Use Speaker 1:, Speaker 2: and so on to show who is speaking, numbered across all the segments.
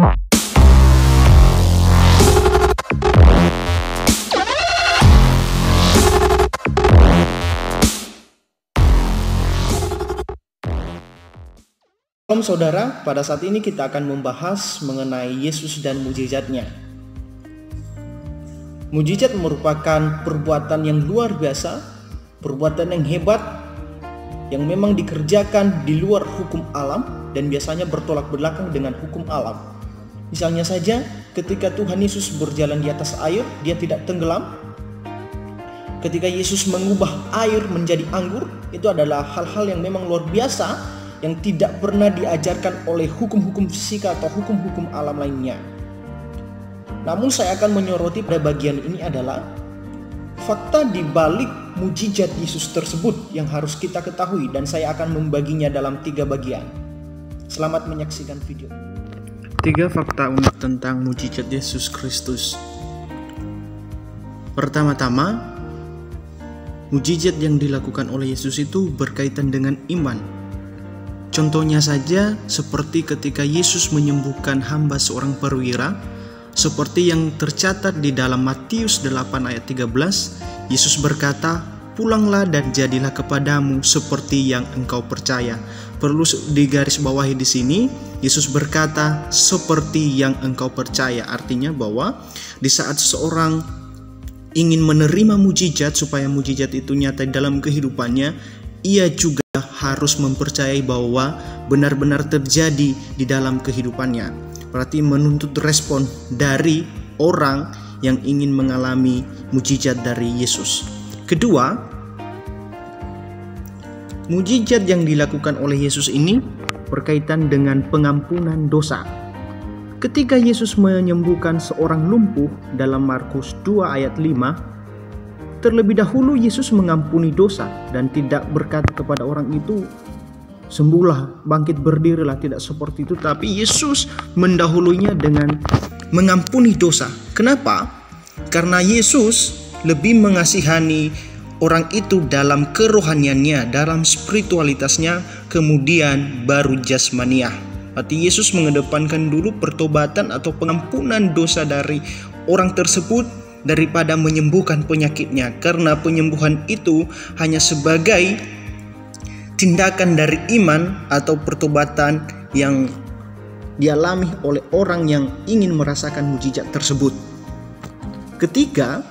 Speaker 1: Shalom saudara, pada saat ini kita akan membahas mengenai Yesus dan mujizatnya. Mujizat merupakan perbuatan yang luar biasa, perbuatan yang hebat, yang memang dikerjakan di luar hukum alam dan biasanya bertolak belakang dengan hukum alam. Misalnya saja ketika Tuhan Yesus berjalan di atas air, dia tidak tenggelam. Ketika Yesus mengubah air menjadi anggur, itu adalah hal-hal yang memang luar biasa, yang tidak pernah diajarkan oleh hukum-hukum fisika atau hukum-hukum alam lainnya. Namun saya akan menyoroti pada bagian ini adalah fakta di balik mujizat Yesus tersebut yang harus kita ketahui, dan saya akan membaginya dalam 3 bagian. Selamat menyaksikan video.
Speaker 2: 3 fakta unik tentang mujizat Yesus Kristus. Pertama-tama, mujizat yang dilakukan oleh Yesus itu berkaitan dengan iman. Contohnya saja seperti ketika Yesus menyembuhkan hamba seorang perwira, seperti yang tercatat di dalam Matius 8 ayat 13, Yesus berkata, "Pulanglah dan jadilah kepadamu seperti yang engkau percaya." Perlu digarisbawahi di sini, Yesus berkata, "Seperti yang engkau percaya." Artinya bahwa di saat seseorang ingin menerima mujizat supaya mujizat itu nyata dalam kehidupannya, ia juga harus mempercayai bahwa benar-benar terjadi di dalam kehidupannya. Berarti menuntut respon dari orang yang ingin mengalami mujizat dari Yesus. Kedua, mujizat yang dilakukan oleh Yesus ini berkaitan dengan pengampunan dosa. Ketika Yesus menyembuhkan seorang lumpuh dalam Markus 2 ayat 5, terlebih dahulu Yesus mengampuni dosa dan tidak berkata kepada orang itu, "Sembuhlah, bangkit berdirilah." Tidak seperti itu, tapi Yesus mendahulunya dengan mengampuni dosa. Kenapa? Karena Yesus lebih mengasihani orang itu dalam kerohaniannya, dalam spiritualitasnya, kemudian baru jasmaniah. Berarti Yesus mengedepankan dulu pertobatan atau pengampunan dosa dari orang tersebut daripada menyembuhkan penyakitnya, karena penyembuhan itu hanya sebagai tindakan dari iman atau pertobatan yang dialami oleh orang yang ingin merasakan mujizat tersebut. Ketiga,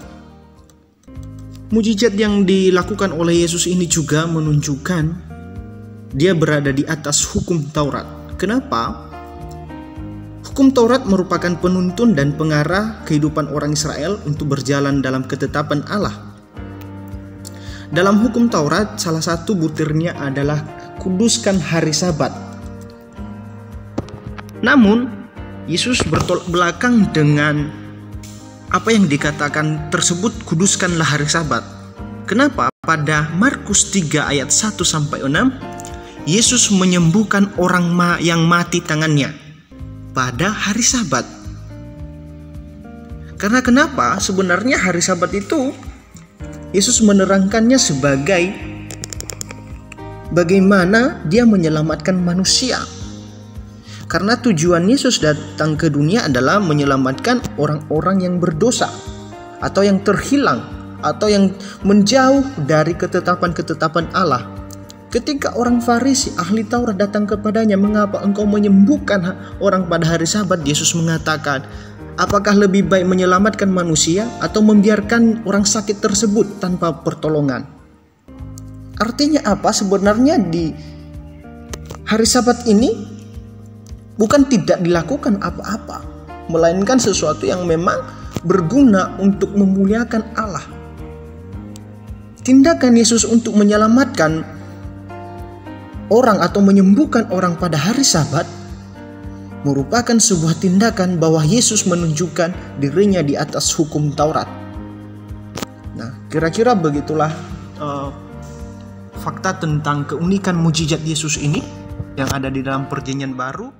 Speaker 2: mujizat yang dilakukan oleh Yesus ini juga menunjukkan dia berada di atas hukum Taurat. Kenapa? Hukum Taurat merupakan penuntun dan pengarah kehidupan orang Israel untuk berjalan dalam ketetapan Allah. Dalam hukum Taurat, salah satu butirnya adalah kuduskan hari Sabat. Namun, Yesus bertolak belakang dengan apa yang dikatakan tersebut, kuduskanlah hari Sabat. Kenapa? Pada Markus 3 ayat 1-6, Yesus menyembuhkan orang yang mati tangannya pada hari Sabat. Karena kenapa? Sebenarnya hari Sabat itu Yesus menerangkannya sebagai bagaimana dia menyelamatkan manusia. Karena tujuan Yesus datang ke dunia adalah menyelamatkan orang-orang yang berdosa atau yang terhilang atau yang menjauh dari ketetapan-ketetapan Allah. Ketika orang Farisi, ahli Taurat datang kepadanya, "Mengapa engkau menyembuhkan orang pada hari Sabat?" Yesus mengatakan, "Apakah lebih baik menyelamatkan manusia atau membiarkan orang sakit tersebut tanpa pertolongan?" Artinya apa? Sebenarnya di hari Sabat ini bukan tidak dilakukan apa-apa, melainkan sesuatu yang memang berguna untuk memuliakan Allah. Tindakan Yesus untuk menyelamatkan orang atau menyembuhkan orang pada hari Sabat merupakan sebuah tindakan bahwa Yesus menunjukkan dirinya di atas hukum Taurat. Nah, kira-kira begitulah fakta tentang keunikan mujizat Yesus ini yang ada di dalam Perjanjian Baru.